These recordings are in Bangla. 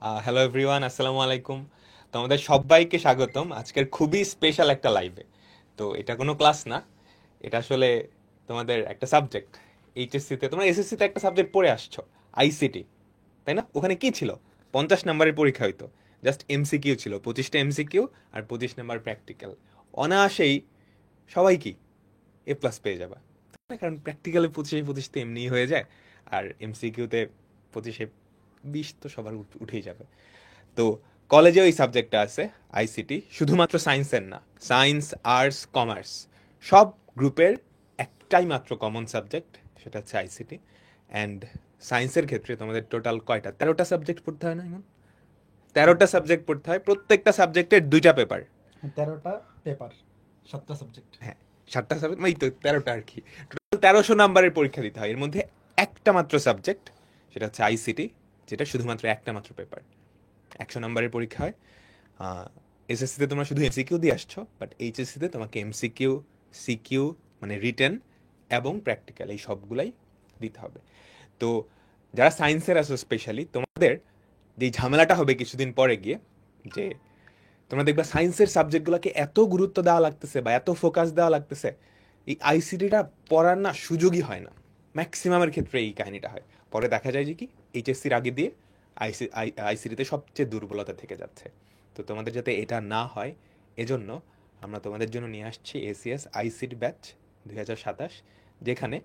হ্যালো এভরিওয়ান, আসসালামু আলাইকুম। তোমাদের সবাইকে স্বাগতম আজকের খুবই স্পেশাল একটা লাইভে। তো এটা কোনো ক্লাস না, এটা আসলে তোমাদের একটা সাবজেক্ট। এইচএসসিতে তোমরা এসএসসিতে একটা সাবজেক্ট পড়ে আসছো, আইসিটি, তাই না? ওখানে কি ছিল? 50 নম্বরের পরীক্ষা হইতো, জাস্ট এমসিকিউ ছিল, 25টা এমসিকিউ আর 25 নম্বর প্র্যাকটিক্যাল। অনায়াসেই সবাই কি এ প্লাস পেয়ে যাবে, তাই না? কারণ প্র্যাকটিক্যালে 25-25 তো এমনিই হয়ে যায়, আর এমসিকিউতে 25-20 তো সবার উঠেই যাবে। তো কলেজে ওই সাবজেক্টটা আছে, আইসিটি, শুধুমাত্র সায়েন্সের না, সায়েন্স, আর্টস, কমার্স সব গ্রুপের একটাই মাত্র কমন সাবজেক্ট, সেটা হচ্ছে আইসিটি। অ্যান্ড সায়েন্সের ক্ষেত্রে তোমাদের টোটাল কয়টা, 13টা সাবজেক্ট পড়তে হয় না এমন? 13টা সাবজেক্ট পড়তে হয়, প্রত্যেকটা সাবজেক্টের 2টা পেপার। 13টা পেপার, 7টা সাবজেক্ট। হ্যাঁ, 7টা সাবজেক্ট, এই তো 13টা আর কি। টোটাল 1300 নম্বরের পরীক্ষা দিতে হয়, এর মধ্যে একটা মাত্র সাবজেক্ট, সেটা হচ্ছে আইসিটি, যেটা শুধুমাত্র একটা মাত্র পেপার। 100 নম্বরের পরীক্ষা হয়। এসএসসিতে তোমরা শুধু এমসিকিউ দিয়ে আসছো, বাট এইচএসসিতে তোমাকে এমসিকিউ, সিকিউ মানে রিটেন এবং প্র্যাকটিক্যাল এই সবগুলাই দিতে হবে। তো যারা সায়েন্সের আছো স্পেশালি, তোমাদের যে ঝামেলাটা হবে কিছুদিন পরে গিয়ে, যে তোমরা দেখবা সায়েন্সের সাবজেক্টগুলোকে এত গুরুত্ব দেওয়া লাগতেছে বা এত ফোকাস দেওয়া লাগতেছে, এই আইসিটিটা পড়ার না সুযোগই হয় না। ম্যাক্সিমামের ক্ষেত্রে এই কাহিনীটা হয়। পরে দেখা যায় যে কি, এইচএসসির আগে দিয়ে আইসিটিতে সবচেয়ে দুর্বলতা থেকে যাচ্ছে। তো তোমাদের যাতে এটা না হয়, এজন্য আমরা তোমাদের জন্য নিয়ে আসছি এসিএস আইসিটি ব্যাচ 2027, যেখানে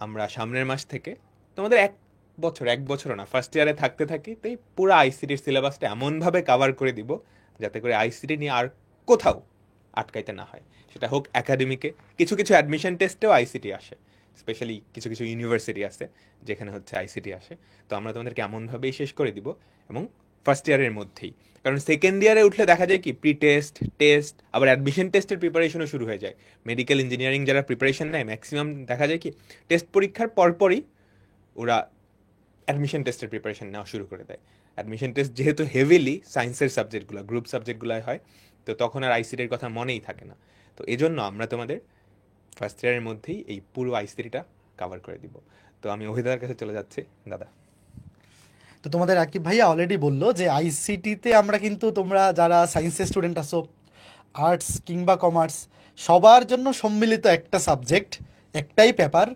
আমরা সামনের মাস থেকে তোমাদের এক বছরও না, ফার্স্ট ইয়ারে থাকতে থাকতেই পুরো আইসিটির সিলেবাসটা এমনভাবে কাভার করে দিব যাতে করে আইসিটি নিয়ে আর কোথাও আটকাইতে না হয়। সেটা হোক একাডেমিকে, কিছু কিছু অ্যাডমিশন টেস্টেও আইসিটি আসে, স্পেশালি কিছু কিছু ইউনিভার্সিটি আছে যেখানে হচ্ছে আইসিটি আসে। তো আমরা তোমাদেরকে এমনভাবেই শেষ করে দিব, এবং ফার্স্ট ইয়ারের মধ্যেই। কারণ সেকেন্ড ইয়ারে উঠলে দেখা যায় কি, প্রি টেস্ট, টেস্ট, আবার অ্যাডমিশন টেস্টের প্রিপারেশনও শুরু হয়ে যায়। মেডিকেল ইঞ্জিনিয়ারিং যারা প্রিপারেশন নেয়, ম্যাক্সিমাম দেখা যায় কি টেস্ট পরীক্ষার পরপরই ওরা অ্যাডমিশন টেস্টের প্রিপারেশন নেওয়া শুরু করে দেয়। অ্যাডমিশন টেস্ট যেহেতু হেভিলি সায়েন্সের সাবজেক্টগুলো, গ্রুপ সাবজেক্টগুলো হয়, তো তখন আর আইসিটির কথা মনেই থাকে না। তো এজন্য আমরা তোমাদের ফার্স্ট ইয়ারের মধ্যেই এই পুরো আইসিটিটা কাভার করে দিব। তো আমি অভিদার কাছে চলে যাচ্ছি, দাদা। তো তোমাদের আকিব ভাইয়া অলরেডি বললো যে আইসিটিতে আমরা কিন্তু তোমরা যারা সায়েন্সের স্টুডেন্ট আছো, আর্টস কিংবা কমার্স, সবার জন্য সম্মিলিত একটা সাবজেক্ট, একটাই পেপার।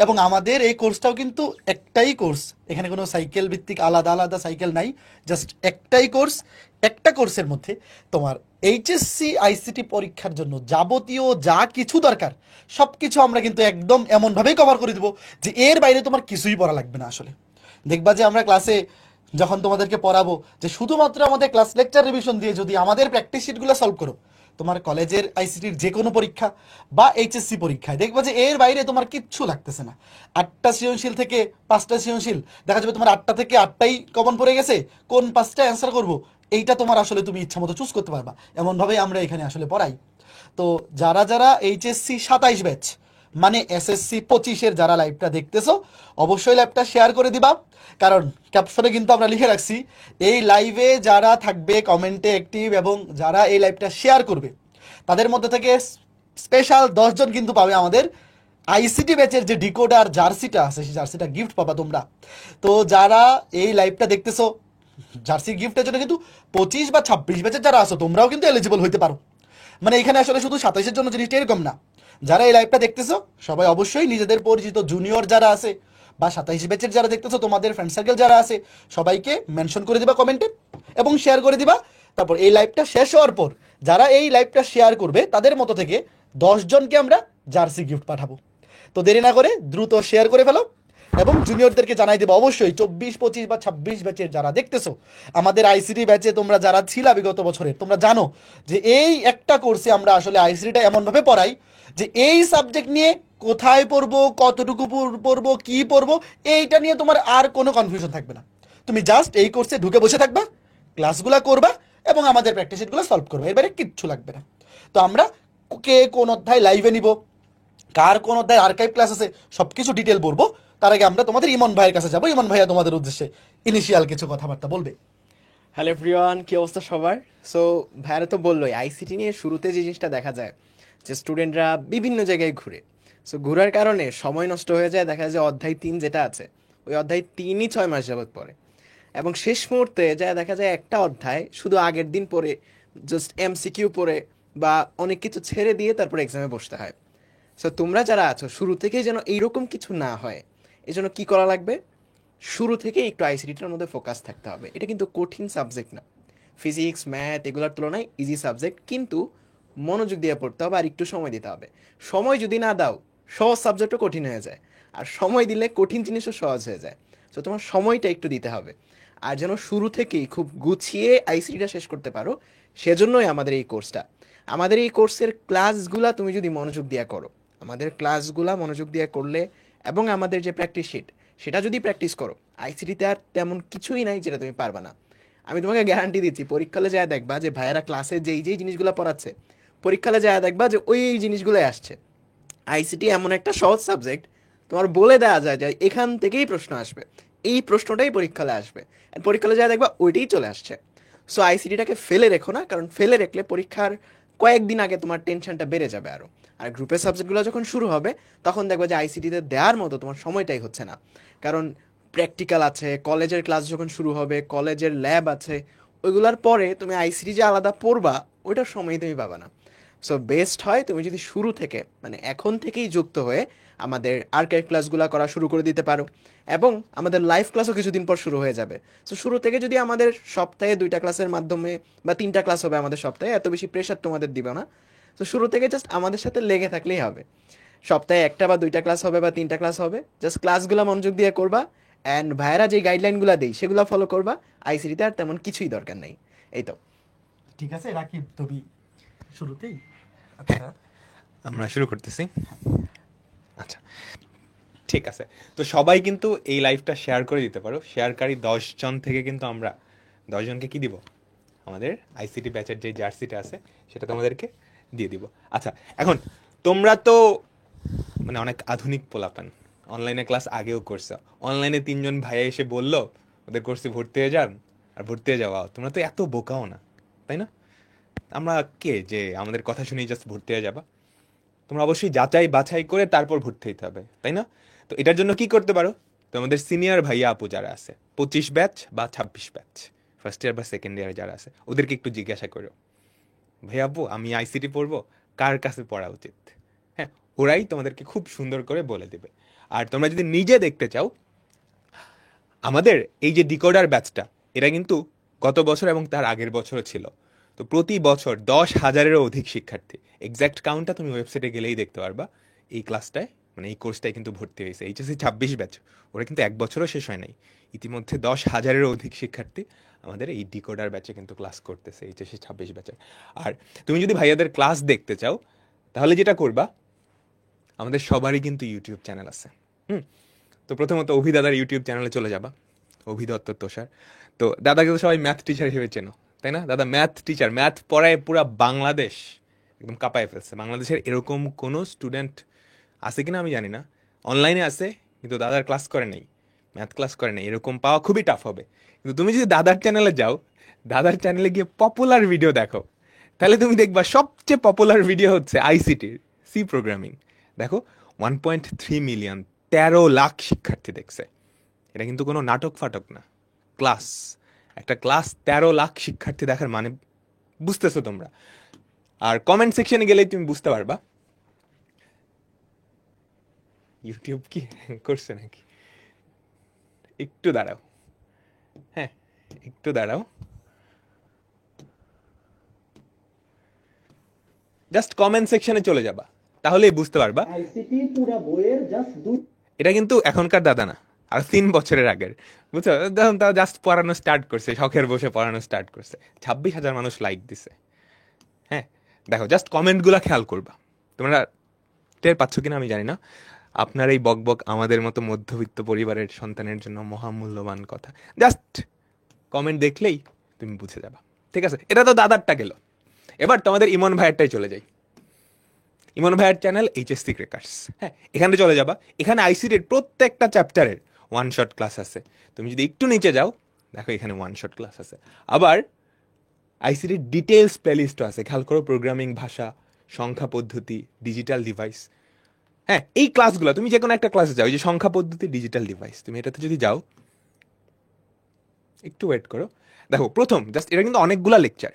এবং আমাদের এই কোর্সটাও কিন্তু একটাই কোর্স, এখানে কোনো সাইকেল ভিত্তিক আলাদা আলাদা সাইকেল নাই, জাস্ট একটাই কোর্স। একটা কোর্সের মধ্যে তোমার এইচএসসি আইসিটি পরীক্ষার জন্য যাবতীয় যা কিছু দরকার সব কিছু আমরা কিন্তু একদম এমনভাবেই কভার করে দেবো যে এর বাইরে তোমার কিছুই পড়া লাগবে না। আসলে দেখবা যে আমরা ক্লাসে যখন তোমাদেরকে পড়াবো, যে শুধুমাত্র আমাদের ক্লাস লেকচার রিভিশন দিয়ে যদি আমাদের প্র্যাকটিস শিটগুলো সলভ করো, তোমার কলেজের আইসিটির যে কোনো পরীক্ষা বা এইচএসসি পরীক্ষায় দেখবা যে এর বাইরে তোমার কিচ্ছু লাগতেছে না। 8টা সৃজনশীল থেকে 5টা সৃজনশীল, দেখা যাবে তোমার 8টা থেকে 8টাই কমন পড়ে গেছে, কোন 5টা অ্যান্সার করবো এইটা তোমার আসলে তুমি ইচ্ছা মতো চুজ করতে পারবা। এমনভাবেই আমরা এখানে আসলে পড়াই। তো যারা যারা এইচএসসি 27 ব্যাচ মানে এসএসসি 25-এর যারা লাইভটা দেখতেছো, অবশ্যই লাইভটা শেয়ার করে দিবা। কারণ ক্যাপশনে কিন্তু আমরা লিখে রাখছি, এই লাইভে যারা থাকবে কমেন্টে অ্যাক্টিভ এবং যারা এই লাইভটা শেয়ার করবে, তাদের মধ্যে থেকে স্পেশাল 10 জন কিন্তু পাবে আমাদের আইসিটি ব্যাচের যে ডিকোডার জার্সিটা আছে, সেই জার্সিটা গিফট পাবা তোমরা। তো যারা এই লাইভটা দেখতেছো, জার্সি গিফটের জন্য কিন্তু 25 বা 26 ব্যাচের যারা আছো তোমরাও কিন্তু এলিজিবল হইতে পারো। মানে এখানে আসলে শুধু 27-এর জন্য জিনিসটা এরকম না। যারা এই লাইভটা দেখতেছো সবাই অবশ্যই নিজেদের পরিচিত জুনিয়র যারা আছে বা 27 ব্যাচের যারা দেখতেছো, তোমাদের ফ্রেন্ড সার্কেল যারা আছে, সবাইকে মেনশন করে দিবা কমেন্টে এবং শেয়ার করে দিবা। তারপর এই লাইভটা শেষ হওয়ার পর যারা এই লাইভটা শেয়ার করবে তাদের মতো থেকে 10 জনকে আমরা জার্সি গিফট পাঠাবো। তো দেরি না করে দ্রুত শেয়ার করে ফেলো এবং জুনিয়রদেরকে জানাই দেবো অবশ্যই। 24, 25 বা 26 ব্যাচের যারা দেখতেছো, আমাদের আইসিটি ব্যাচে তোমরা যারা ছিলা বিগত বছরের, তোমরা জানো যে এই একটা কোর্সে আমরা আসলে আইসিটিটা এমনভাবে পড়াই যে এই সাবজেক্ট নিয়ে কোথায় পড়বো, কতটুকু পড়বো, কি পড়বো, এইটা নিয়ে তোমার আর কোনো কনফিউশন থাকবে না। তুমি জাস্ট এই কোর্সে ঢুকে বসে থাকবা, ক্লাসগুলো করবা এবং আমাদের প্র্যাকটিস শিটগুলো সলভ করবে, এর বাইরে কিচ্ছু লাগবে না। তো আমরা কে কোন অধ্যায় লাইভে নিব, কার কোন অধ্যায় আর্কাইভ ক্লাস আছে, সবকিছু ডিটেল বলবো। তার আগে আমরা তোমাদের ইমন ভাইয়ের কাছে যাবো। ইমন ভাইয়া তোমাদের উদ্দেশ্যে ইনিশিয়াল কিছু কথাবার্তা বলবে। হ্যালো এভরিওয়ান, কি অবস্থা সবার? সো ভাইয়ারা তো বললোই, আইসিটি নিয়ে শুরুতে যে জিনিসটা দেখা যায় যে স্টুডেন্টরা বিভিন্ন জায়গায় ঘুরে। সো ঘোরার কারণে সময় নষ্ট হয়ে যায়, দেখা যায় যে অধ্যায় 3 যেটা আছে, ওই অধ্যায় 3ই 6 মাস যাবত পড়ে। এবং শেষ মুহূর্তে যা দেখা যায় একটা অধ্যায় শুধু আগের দিন পড়ে, জাস্ট এমসিকিউ পড়ে বা অনেক কিছু ছেড়ে দিয়ে তারপর এক্সামে বসতে হয়। সো তোমরা যারা আছো শুরু থেকেই যেন এইরকম কিছু না হয়, এই জন্য কী করা লাগবে? শুরু থেকে একটু আইসিটিটার মধ্যে ফোকাস থাকতে হবে। এটা কিন্তু কঠিন সাবজেক্ট না, ফিজিক্স ম্যাথ এগুলোর তুলনায় ইজি সাবজেক্ট, কিন্তু মনোযোগ দিয়ে পড়তে হবে আর একটু সময় দিতে হবে। সময় যদি না দাও সহজ সাবজেক্টও কঠিন হয়ে যায়, আর সময় দিলে কঠিন জিনিসও সহজ হয়ে যায়। তো তোমার সময়টা একটু দিতে হবে, আর যেন শুরু থেকেই খুব গুছিয়ে আইসিটিটা শেষ করতে পারো। সেজন্যই আমাদের এই কোর্সটা। আমাদের এই কোর্সের ক্লাসগুলা তুমি যদি মনোযোগ দিয়ে করো, আমাদের ক্লাসগুলা মনোযোগ দিয়ে করলে এবং আমাদের যে প্র্যাকটিস শিট সেটা যদি প্র্যাকটিস করো, আইসিটিতে আর তেমন কিছুই নাই যেটা তুমি পারবা না। আমি তোমাকে গ্যারান্টি দিচ্ছি, পরীক্ষালে যায় দেখবা যে ভাইয়েরা ক্লাসে যেই যেই জিনিসগুলো পড়াচ্ছে, পরীক্ষালে যায় দেখবা যে ওই জিনিসগুলোই আসছে। আইসিটি এমন একটা সহজ সাবজেক্ট, তোমার বলে দেওয়া যায় যে এখান থেকেই প্রশ্ন আসবে, এই প্রশ্নটাই পরীক্ষালে আসবে, আর পরীক্ষালে যায় দেখবা ওইটাই চলে আসছে। সো আইসিটিটাকে ফেলে রেখো না, কারণ ফেলে রাখলে পরীক্ষার কয়েকদিন আগে তোমার টেনশনটা বেড়ে যাবে আরও। আর গ্রুপের সাবজেক্টগুলো যখন শুরু হবে তখন দেখবে যে আইসিটিতে দেওয়ার মতো তোমার সময়টাই হচ্ছে না, কারণ প্র্যাকটিক্যাল আছে, কলেজের ক্লাস যখন শুরু হবে, কলেজের ল্যাব আছে, ওইগুলোর পরে তুমি আইসিটি যে আলাদা পড়বা ওইটার সময় তুমি পাবা না। সো বেস্ট হয় তুমি যদি শুরু থেকে মানে এখন থেকেই যুক্ত হয়ে আমাদের আর্কাইভ ক্লাসগুলো করা শুরু করে দিতে পারো, এবং আমাদের লাইভ ক্লাসও কিছুদিন পর শুরু হয়ে যাবে। সো শুরু থেকে যদি আমাদের সপ্তাহে 2টা ক্লাসের মাধ্যমে বা 3টা ক্লাস হবে আমাদের সপ্তাহে, এত বেশি প্রেশার তোমাদের দিবে না। তো শুরু থেকে জাস্ট আমাদের সাথে লেগে থাকলেই হবে। সপ্তাহে 1টা বা 2টা ক্লাস হবে বা 3টা ক্লাস হবে, জাস্ট ক্লাসগুলো মনোযোগ দিয়ে করবা, অ্যান্ড ভাইয়েরা যে গাইডলাইনগুলো দেই সেগুলো ফলো করবা। আইসিটিতে আর তেমন কিছুই দরকার নেই। এই তো। ঠিক আছে রাকিব, তুমি শুরুতেই। আচ্ছা, আমরা শুরু করতেছি। আচ্ছা, ঠিক আছে। তো সবাই কিন্তু এই লাইভটা শেয়ার করে দিতে পারো। শেয়ারকারী 10 জন থেকে কিন্তু আমরা 10 জনকে কি দিব? আমাদের আইসিটি ব্যাচের যে জার্সিটা আছে সেটা তোমাদেরকে দিয়ে দিব। আচ্ছা, এখন তোমরা তো মানে অনেক আধুনিক পোলাপান, অনলাইনে ক্লাস আগেও করছো। অনলাইনে 3জন ভাইয়া এসে বললো ওদের কোর্সে ভর্তি হয়ে যান, আর ভর্তি হয়ে যাওয়া। তোমরা তো এত বোকাও না, তাই না? আমরা কে যে আমাদের কথা শুনেই জাস্ট ভর্তি হয়ে যাবা? তোমরা অবশ্যই যাচাই বাছাই করে তারপর ভর্তি হতে হবে, তাই না? তো এটার জন্য কি করতে পারো? তোমাদের সিনিয়র ভাইয়া আপু যারা আছে, 25 ব্যাচ বা 26 ব্যাচ, ফার্স্ট ইয়ার বা সেকেন্ড ইয়ার যারা আছে, ওদেরকে একটু জিজ্ঞাসা করো, ভাইয়া আপু আমি আইসিটি পড়বো, কার কাছে পড়া উচিত? হ্যাঁ, ওরাই তোমাদেরকে খুব সুন্দর করে বলে দেবে। আর তোমরা যদি নিজে দেখতে চাও, আমাদের এই যে ডিকোডার ব্যাচটা, এটা কিন্তু গত বছর এবং তার আগের বছরও ছিল। তো প্রতি বছর 10,000-এরও অধিক শিক্ষার্থী, এক্স্যাক্ট কাউন্টটা তুমি ওয়েবসাইটে গেলেই দেখতে পারবা, এই ক্লাসটায় মানে এই কোর্সটায় কিন্তু ভর্তি হয়েছে। এইচএসসি 26 ব্যাচ, ওরা কিন্তু এক বছরও শেষ হয় নাই। ইতিমধ্যে 10,000-এরও অধিক শিক্ষার্থী আমাদের এই ডিকোডার ব্যাচে কিন্তু ক্লাস করতেছে, এইচএসসি 26 ব্যাচে। আর তুমি যদি ভাইয়াদের ক্লাস দেখতে চাও, তাহলে যেটা করবা, আমাদের সবারই কিন্তু ইউটিউব চ্যানেল আছে। তো প্রথমত অভি দাদার ইউটিউব চ্যানেলে চলে যাবা, অভি দত্ত তোষার। তো দাদাকে তো সবাই ম্যাথ টিচার হিসেবে চেনো, তাই না? দাদা ম্যাথ টিচার, ম্যাথ পড়ায় পুরা বাংলাদেশ একদম কাঁপায় ফেলছে। বাংলাদেশের এরকম কোনো স্টুডেন্ট আছে কিনা আমি জানি না, অনলাইনে আছে কিন্তু দাদার ক্লাস করে নেই, ম্যাথ ক্লাস করে নেই, এরকম পাওয়া খুবই টাফ হবে। কিন্তু তুমি যদি দাদার চ্যানেলে যাও, দাদার চ্যানেলে গিয়ে পপুলার ভিডিও দেখো, তাহলে তুমি দেখবা সবচেয়ে পপুলার ভিডিও হচ্ছে আইসিটির সি প্রোগ্রামিং। দেখো 1.3 মিলিয়ন, 13 লাখ শিক্ষার্থী দেখছে। এটা কিন্তু কোনো নাটক ফাটক না, ক্লাস, একটা ক্লাস 13 লাখ শিক্ষার্থী দেখার মানে বুঝতেছো তোমরা? আর কমেন্ট সেকশনে গেলেই তুমি বুঝতে পারবা ইউটিউব কি করছে নাকি। একটু দাঁড়াও, হ্যাঁ একটু দাঁড়াও, জাস্ট কমেন্ট সেকশনে চলে যাবা, তাহলেই বুঝতে পারবা। এটা কিন্তু এখনকার দাদা না, আর 3 বছরের আগের, বুঝছো? তখন তারা জাস্ট পড়ানো স্টার্ট করছে, শখের বসে পড়ানো স্টার্ট করছে, 26,000 মানুষ লাইক দিছে। হ্যাঁ দেখো, জাস্ট কমেন্টগুলো খেয়াল করবা। তোমরা টের পাচ্ছ কিনা আমি জানি না, আপনার এই বকবক আমাদের মতো মধ্যবিত্ত পরিবারের সন্তানের জন্য মহামূল্যবান কথা। জাস্ট কমেন্ট দেখলেই তুমি বুঝে যাবা, ঠিক আছে? এটা তো দাদারটা গেল, এবার তোমাদের ইমন ভাইয়েরটাই চলে যাই। ইমন ভাইয়ের চ্যানেল এইচএসসি ক্রেকার্স, হ্যাঁ এখানে চলে যাবা। এখানে আইসিটির প্রত্যেকটা চ্যাপ্টারের ওয়ান শট ক্লাস আছে। তুমি যদি একটু নিচে যাও, দেখো এখানে ওয়ান শট ক্লাস আছে। আবার আইসিটির ডিটেলস প্লেলিস্টও আছে, খেয়াল করো, প্রোগ্রামিং ভাষা, সংখ্যা পদ্ধতি, ডিজিটাল ডিভাইস। হ্যাঁ এই ক্লাসগুলো তুমি যে কোনো একটা ক্লাসে যাও, এই যে সংখ্যা পদ্ধতি, ডিজিটাল ডিভাইস, তুমি এটাতে যদি যাও, একটু ওয়েট করো। দেখো প্রথম জাস্ট এটা কিন্তু অনেকগুলা লেকচার,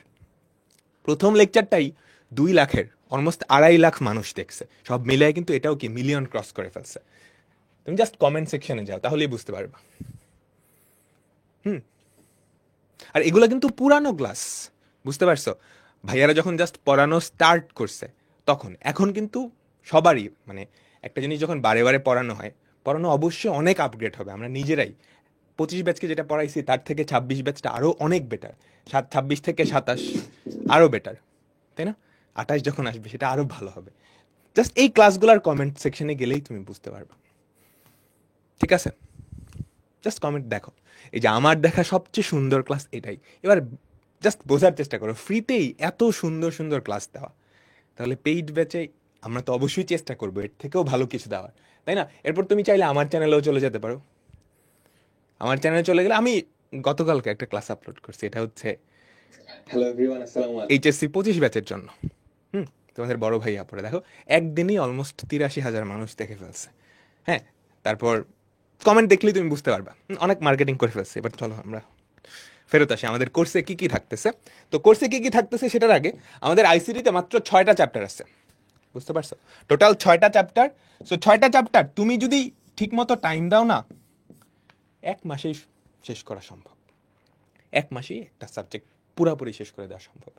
প্রথম লেকচারটাই 2 লাখের অলমোস্ট 2.5 লাখ মানুষ দেখছে, সব মিলিয়ে কিন্তু এটাও কি মিলিয়ন ক্রস করে ফেলছে। তুমি জাস্ট কমেন্ট সেকশনে যাও, তাহলেই বুঝতে পারবা। আর এগুলো কিন্তু পুরানো ক্লাস, বুঝতে পারছো? ভাইয়ারা যখন জাস্ট পড়ানো স্টার্ট করছে তখন, এখন কিন্তু সবারই মানে একটা জিনিস যখন বারে বারে পড়ানো হয়, পড়ানো অবশ্যই অনেক আপগ্রেড হবে। আমরা নিজেরাই 25 ব্যাচকে যেটা পড়াইছি তার থেকে 26 ব্যাচটা আরও অনেক বেটার, 26 থেকে 27 আরও বেটার, তাই না? 28 যখন আসবে সেটা আরও ভালো হবে। জাস্ট এই ক্লাসগুলোর কমেন্ট সেকশনে গেলেই তুমি বুঝতে পারবে, ঠিক আছে? জাস্ট কমেন্ট দেখো, এই যে আমার দেখা সবচেয়ে সুন্দর ক্লাস এটাই। এবার জাস্ট বোঝার চেষ্টা করো, ফ্রিতেই এত সুন্দর সুন্দর ক্লাস দেওয়া, তাহলে পেইড ব্যাচে আমরা তো অবশ্যই চেষ্টা করবো এর থেকেও ভালো কিছু দেওয়ার, তাই না? এরপর তুমি চাইলে আমার চ্যানেলেও চলে যেতে পারো। আমার চ্যানেলে চলে গেলে আমি গতকালকে একটা ক্লাস আপলোড করছি, এটা হচ্ছে হ্যালো এভরিওয়ান, আসসালামু আলাইকুম, এইচএসসি 25 ব্যাচের জন্য। তোমাদের বড় ভাইয়া পড়ে, দেখো একদিনই অলমোস্ট 83,000 মানুষ দেখে ফেলছে। হ্যাঁ, তারপর কমেন্ট দেখলেই তুমি বুঝতে পারবা অনেক মার্কেটিং করে ফেলছে। এবার চলো আমরা ফেরত আসি আমাদের কোর্সে কি কি থাকতেছে। তো কোর্সে কি কি থাকতেছে সেটার আগে, আমাদের আইসিটিতে মাত্র 6টা চ্যাপ্টার আছে, বুঝতে পারছো? টোটাল 6টা চ্যাপ্টার। সো 6টা চ্যাপ্টার তুমি যদি ঠিকমতো টাইম দাও না, 1 মাসেই শেষ করা সম্ভব। 1 মাসেই একটা সাবজেক্ট পুরোপুরি শেষ করে দেওয়া সম্ভব।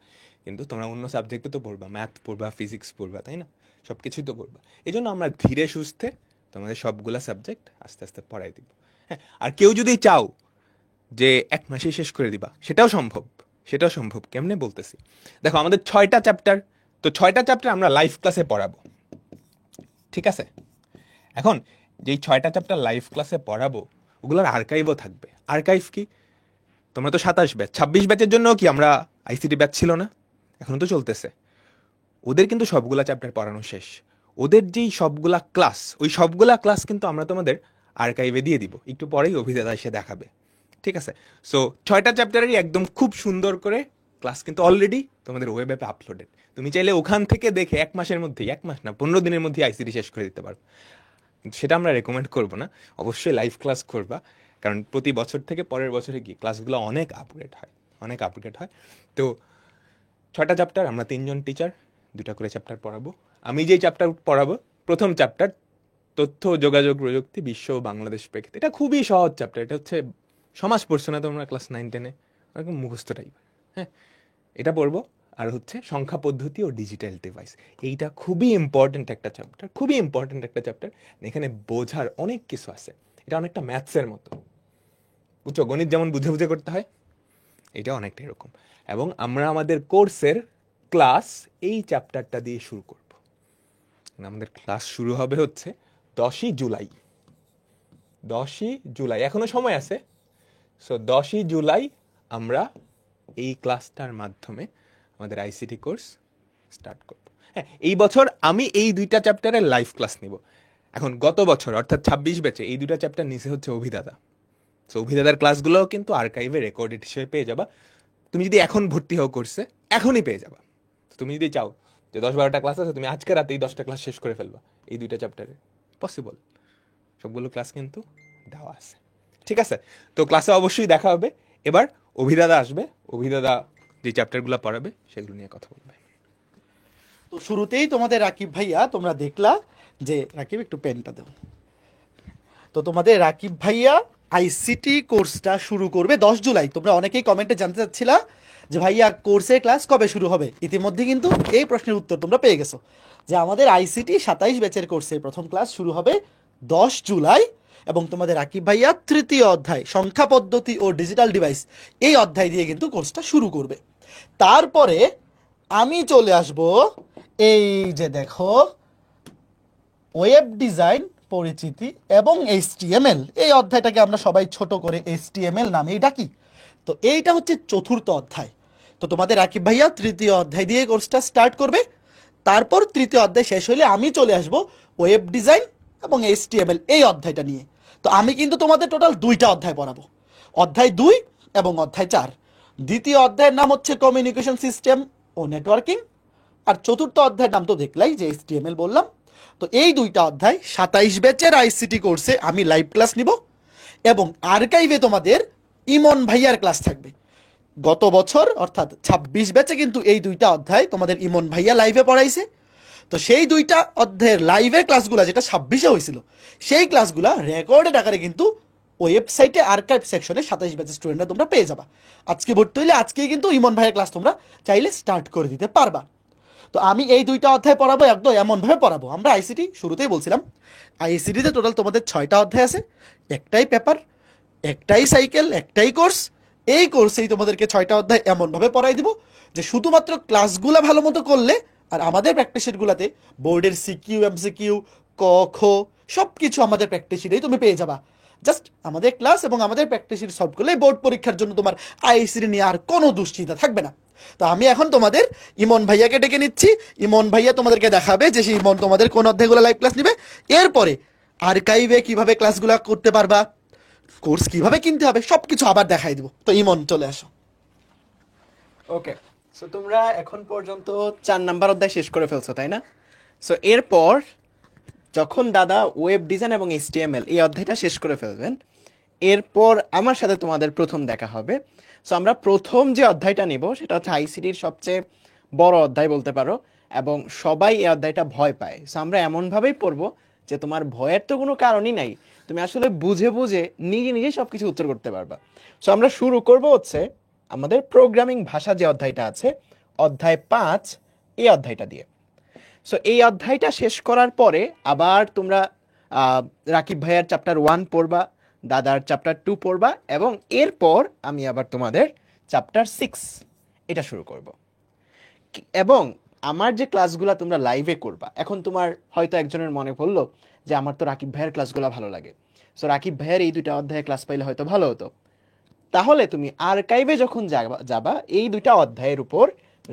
কিন্তু তোমরা অন্য সাবজেক্টে তো পড়বা, ম্যাথ পড়বা, ফিজিক্স পড়বা, তাই না? সব কিছুই তো পড়বা। এই জন্য আমরা ধীরে সুস্থে তোমাদের সবগুলা সাবজেক্ট আস্তে আস্তে পড়াই দিব। হ্যাঁ, আর কেউ যদি চাও যে 1 মাসেই শেষ করে দিবা, সেটাও সম্ভব। সেটাও সম্ভব, কেমনে বলতেছি। দেখো আমাদের 6টা চ্যাপ্টার, তো 6টা চ্যাপ্টার আমরা লাইভ ক্লাসে পড়াবো, ঠিক আছে? এখন যেই 6টা চ্যাপ্টার লাইভ ক্লাসে পড়াবো, ওগুলোর আর্কাইভও থাকবে। আর্কাইভ কি? তোমরা তো 27 ব্যাচ, 26 ব্যাচের জন্য কি আমরা আইসিটি ব্যাচ ছিল না? এখনো তো চলতেছে। ওদের কিন্তু সবগুলা চ্যাপ্টার পড়ানো শেষ। ওদের যেই সবগুলা ক্লাস, ওই সবগুলা ক্লাস কিন্তু আমরা তোমাদের আর্কাইভে দিয়ে দিব, একটু পরেই অভিজ্ঞতা এসে দেখাবে, ঠিক আছে? সো 6টা চ্যাপ্টারেরই একদম খুব সুন্দর করে ক্লাস কিন্তু অলরেডি তোমাদের ওয়েব অ্যাপে আপলোডেড। তুমি চাইলে ওখান থেকে দেখে 1 মাসের মধ্যেই, 1 মাস না 15 দিনের মধ্যেই আইসিটি শেষ করে দিতে পারো। কিন্তু সেটা আমরা রেকমেন্ড করবো না, অবশ্যই লাইভ ক্লাস করবা, কারণ প্রতি বছর থেকে পরের বছরে কি ক্লাসগুলো অনেক আপগ্রেড হয়, অনেক আপগ্রেড হয়। তো 6টা চ্যাপ্টার, আমরা 3জন টিচার 2টা করে চ্যাপ্টার পড়াবো। আমি যেই চ্যাপ্টার পড়াবো, প্রথম চ্যাপ্টার তথ্য ও যোগাযোগ প্রযুক্তি বিশ্ব ও বাংলাদেশ প্রেক্ষিতে। এটা খুবই সহজ চ্যাপ্টার, এটা হচ্ছে সমাজ পড়ছো না তোমরা ক্লাস 9-10-এ, একদম মুখস্থ টাইপের। হ্যাঁ, এটা পড়বো। আর হচ্ছে সংখ্যা পদ্ধতি ও ডিজিটাল ডিভাইস, এইটা খুবই ইম্পর্টেন্ট একটা চ্যাপ্টার, খুবই ইম্পর্টেন্ট একটা চ্যাপ্টার। এখানে বোঝার অনেক কিছু আছে, এটা অনেকটা ম্যাথসের মতো, বুঝছো? গণিত যেমন বুঝে বুঝে করতে হয়, এটা অনেকটা এরকম। এবং আমরা আমাদের কোর্সের ক্লাস এই চ্যাপ্টারটা দিয়ে শুরু করব। আমাদের ক্লাস শুরু হবে হচ্ছে 10ই জুলাই। 10ই জুলাই, এখনো সময় আছে। সো 10ই জুলাই আমরা এই ক্লাসটার মাধ্যমে আমাদের আইসিটি কোর্স স্টার্ট করব। হ্যাঁ, এই বছর আমি এই 2টা চ্যাপ্টারের লাইভ ক্লাস নিব। এখন গত বছর অর্থাৎ 26 ব্যাচে এই 2টা চ্যাপ্টার নিচে হচ্ছে অভিদাতা। সো অভিদাতার ক্লাসগুলোও কিন্তু আর্কাইভে রেকর্ডেড হিসেবে পেয়ে যাবা। তুমি যদি এখন ভর্তি হও কোর্সে, এখনই পেয়ে যাবা। তুমি যদি চাও যে 10-12টা ক্লাস আছে, তুমি আজকে রাতেই 10টা ক্লাস শেষ করে ফেলবা এই 2টা চ্যাপ্টারে, পসিবল। সবগুলো ক্লাস কিন্তু দেওয়া আছে, ঠিক আছে? তো ক্লাসে অবশ্যই দেখা হবে। এবার অভিদাদা আসবে, অভিদাদা যে চ্যাপ্টারগুলো পড়াবে সেগুলো নিয়ে কথা বলবে। তো শুরুতেই তোমাদের রাকিব ভাইয়া, তোমরা দেখলা যে রাকিব একটু পেনটা দাও। তো তোমাদের রাকিব ভাইয়া আইসিটি কোর্সটা শুরু করবে 10 জুলাই। তোমরা অনেকেই কমেন্টে জানতে চাচ্ছিলা যে ভাইয়া কোর্সের ক্লাস কবে শুরু হবে। ইতিমধ্যে কিন্তু এই প্রশ্নের উত্তর তোমরা পেয়ে গেছো যে আমাদের আইসিটি 27 ব্যাচের কোর্সের প্রথম ক্লাস শুরু হবে 10 জুলাই। এবং তোমাদের রাকিব ভাইয়া 3য় অধ্যায় সংখ্যা পদ্ধতি ও ডিজিটাল ডিভাইস, এই অধ্যায় দিয়ে কিন্তু কোর্সটা শুরু করবে। তারপরে আমি চলে আসব, এই যে দেখো, ওয়েব ডিজাইন পরিচিতি এবং এইচটিএমএল, এই অধ্যায়টাকে আমরা সবাই ছোট করে এইচটিএমএল নামেই ডাকি। তো এইটা হচ্ছে 4র্থ অধ্যায়। তো তোমাদের রাকিব ভাইয়া 3য় অধ্যায় দিয়ে কোর্সটা স্টার্ট করবে। তারপর 3য় অধ্যায় শেষ হলে আমি চলে আসব ওয়েব ডিজাইন এবং এইচটিএমএল এই অধ্যায়টা নিয়ে। তো আমি কিন্তু তোমাদের টোটাল 2টা অধ্যায় পড়াবো, অধ্যায় 2 এবং অধ্যায় 4। দ্বিতীয় অধ্যায়ের নাম হচ্ছে কমিউনিকেশন সিস্টেম ও নেটওয়ার্কিং, আর 4র্থ অধ্যায়ের নাম তো দেখলাই যে এইচটিএমএল বললাম। তো এই 2টা অধ্যায় 27 ব্যাচের আইসিটি কোর্সে আমি লাইভ ক্লাস নিব এবং আর্কাইভে তোমাদের ইমন ভাইয়ার ক্লাস থাকবে। গত বছর অর্থাৎ 26 ব্যাচে কিন্তু এই 2টা অধ্যায় তোমাদের ইমন ভাইয়া লাইভে পড়াইছে। তো সেই 2টা অধ্যায়ের লাইভের ক্লাসগুলো যেটা 26-এ হয়েছিল, সেই ক্লাসগুলো রেকর্ডেড আকারে কিন্তু ওয়েবসাইটে আর্কাইভ সেকশনে 27 ব্যাচের স্টুডেন্টরা তোমরা পেয়ে যাবা। আজকে ভর্তি হইলে আজকেই কিন্তু ইমন ভাইয়ের ক্লাস তোমরা চাইলে স্টার্ট করে দিতে পারবা। তো আমি এই 2টা অধ্যায় পড়াবো, একদম এমনভাবে পড়াবো। আমরা আইসিটি শুরুতেই বলছিলাম, আইসিটিতে টোটাল তোমাদের 6টা অধ্যায় আছে, একটাই পেপার, একটাই সাইকেল, একটাই কোর্স। এই কোর্সেই তোমাদেরকে 6টা অধ্যায় এমনভাবে পড়াই দিব যে শুধুমাত্র ক্লাসগুলো ভালো মতো করলে, আর আমাদের প্র্যাকটিস শিটগুলোতে বোর্ডের সিকিউ, এমসিকিউ, ক খ সব কিছু আমাদের প্র্যাকটিস শিটেই তুমি পেয়ে যাবা। জাস্ট আমাদের ক্লাস এবং আমাদের প্র্যাকটিস শিট সলভ করলে বোর্ড পরীক্ষার জন্য তোমার আইসিটি নিয়ে আর কোনো দুশ্চিন্তা থাকবে না। তো আমি এখন তোমাদের ইমন ভাইয়াকে ডেকে নিচ্ছি। ইমন ভাইয়া তোমাদেরকে দেখাবে যে সেই ইমন তোমাদের কোন অধ্যায়গুলো লাইভ ক্লাস নিবে। এরপরে আর্কাইভে কিভাবে ক্লাসগুলো করতে পারবা, কোর্স কিভাবে কিনতে হবে, সবকিছু আবার দেখাই দিব। তো ইমন চলে আসো। ওকে, সো তোমরা এখন পর্যন্ত 4 নাম্বার অধ্যায় শেষ করে ফেলছো, তাই না? সো এরপর যখন দাদা ওয়েব ডিজাইন এবং HTML এই অধ্যায়টা শেষ করে ফেলবেন, এরপর আমার সাথে তোমাদের প্রথম দেখা হবে। সো আমরা প্রথম যে অধ্যায়টা নিব সেটা হচ্ছে আইসিটির সবচেয়ে বড় অধ্যায় বলতে পারো, এবং সবাই এই অধ্যায়টা ভয় পায়। সো আমরা এমনভাবেই পড়বো যে তোমার ভয়ের তো কোনো কারণই নাই, তুমি আসলে বুঝে বুঝে নিজে নিজে সব কিছু উত্তর করতে পারবা। সো আমরা শুরু করব হচ্ছে আমাদের প্রোগ্রামিং ভাষা যে অধ্যায়টা আছে, অধ্যায় 5, এই অধ্যায়টা দিয়ে। সো এই অধ্যায়টা শেষ করার পরে আবার তোমরা রাকিব ভাইয়ার চ্যাপ্টার 1 পড়বা, দাদার চ্যাপ্টার 2 পড়বা, এবং এরপর আমি আবার তোমাদের চ্যাপ্টার 6 এটা শুরু করব। এবং আমার যে ক্লাসগুলো তোমরা লাইভে করবা, এখন তোমার হয়তো একজনের মনে পড়লো যে আমার তো রাকিব ভাইয়ের ক্লাসগুলো ভালো লাগে, সো রাকিব ভাইয়ের এই 2টা অধ্যায়ে ক্লাস পাইলে হয়তো ভালো হতো। তাহলে তুমি আর্কাইভে যখন যাবা এই 2টা অধ্যায়ের উপর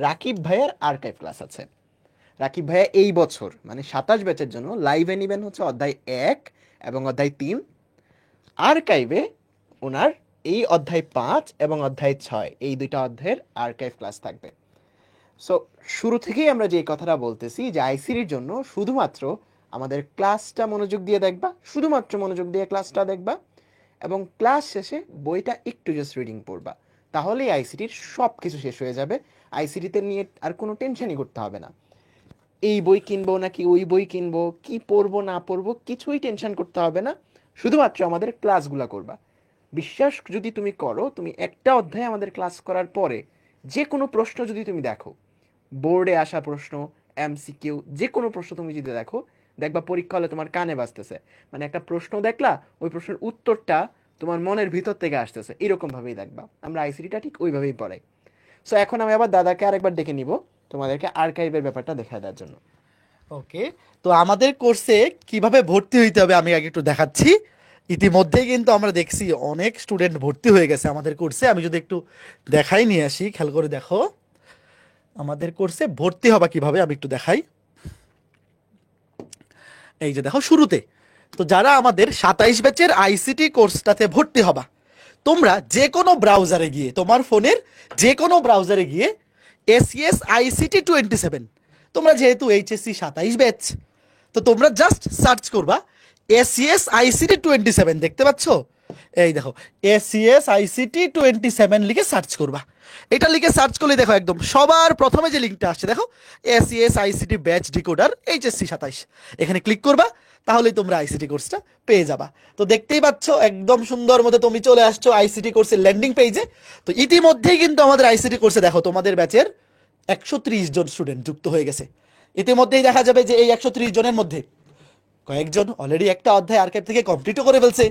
রাকিব ভাইয়ের আর্কাইভ ক্লাস আছে। রাকিব ভাইয়া এই বছর মানে 27 ব্যাচের জন্য লাইভে নিবেন হচ্ছে অধ্যায় 1 এবং অধ্যায় 3। আর্কাইভে ওনার এই অধ্যায় 5 এবং অধ্যায় 6 এই 2টা অধ্যায়ের আর্কাইভ ক্লাস থাকবে। সো শুরু থেকেই আমরা যে কথাটা বলতেছি যে আইসিটির জন্য শুধুমাত্র আমাদের ক্লাসটা মনোযোগ দিয়ে দেখবা, শুধুমাত্র মনোযোগ দিয়ে ক্লাসটা দেখবা, এবং ক্লাস শেষে বইটা একটু জাস্ট রিডিং পড়বা, তাহলেই আইসিটির সব কিছু শেষ হয়ে যাবে। আইসিটিতে নিয়ে আর কোনো টেনশনই করতে হবে না, এই বই কিনবো নাকি ওই বই কিনবো, কি পড়বো না পড়বো কিছুই টেনশন করতে হবে না, শুধুমাত্র আমাদের ক্লাসগুলা করবা। বিশ্বাস যদি তুমি করো, তুমি একটা অধ্যায় আমাদের ক্লাস করার পরে যে কোনো প্রশ্ন যদি তুমি দেখো, বোর্ডে আসা প্রশ্ন, এমসিকিউ, যে কোনো প্রশ্ন তুমি যদি দেখো, দেখবা পরীক্ষা হলে তোমার কানে বাজতেছে, মানে একটা প্রশ্ন দেখলা ওই প্রশ্নের উত্তরটা তোমার মনের ভিতর থেকে আসতেছে, এরকম ভাবেই দেখবা। আমরা আইসিটিটা ঠিক ওইভাবেই পড়াই। সো এখন আমি আবার দাদাকে আরেকবার ডেকে নিব তোমাদেরকে আর্কাইভের ব্যাপারটা দেখা দেওয়ার জন্য। ওকে, তো আমাদের কোর্সে কিভাবে ভর্তি হইতে হবে আমি আগে একটু দেখাচ্ছি। ইতিমধ্যেই কিন্তু আমরা দেখছি অনেক স্টুডেন্ট ভর্তি হয়ে গেছে আমাদের কোর্সে। আমি যদি একটু দেখাই নিয়ে আসি, খেয়াল করে দেখো আমাদের কোর্সে ভর্তি হবা কিভাবে, আমি একটু দেখাই। এই যে দেখো শুরুতে, তো যারা আমাদের 27 ব্যাচের আইসিটি কোর্সটাতে ভর্তি হবা, তোমরা যে কোনো ব্রাউজারে গিয়ে, তোমার ফোনের যে কোনো ব্রাউজারে গিয়ে SES ICT 27, তোমরা যেহেতু HSC 27 ব্যাচ, তো তোমরা জাস্ট সার্চ করবা SES ICT 27, দেখতে পাচ্ছ? এই দেখো SES ICT 27 লিখে সার্চ করবা। এটা লিখে সার্চ করলে দেখো একদম সবার প্রথমে যে লিঙ্কটা আসছে দেখো, SES ICT batch decoder HSC 27, এখানে ক্লিক করবা, তাহলেই তোমরা আইসিটি কোর্সটা পেয়ে যাবা। তো দেখতেই পাচ্ছ একদম সুন্দর মতো তুমি চলে আসছো আইসিটি কোর্সের ল্যান্ডিং পেজে। তো ইতিমধ্যেই কিন্তু আমাদের আইসিটি কোর্সে দেখো তোমাদের ব্যাচের 130 জন স্টুডেন্ট যুক্ত হয়ে গেছে। ইতিমধ্যেই দেখা যাবে যে এই 130 জনের মধ্যে কয়েকজন অলরেডি একটা অধ্যায় আর্কাইভ থেকে কমপ্লিটও করে ফেলছে।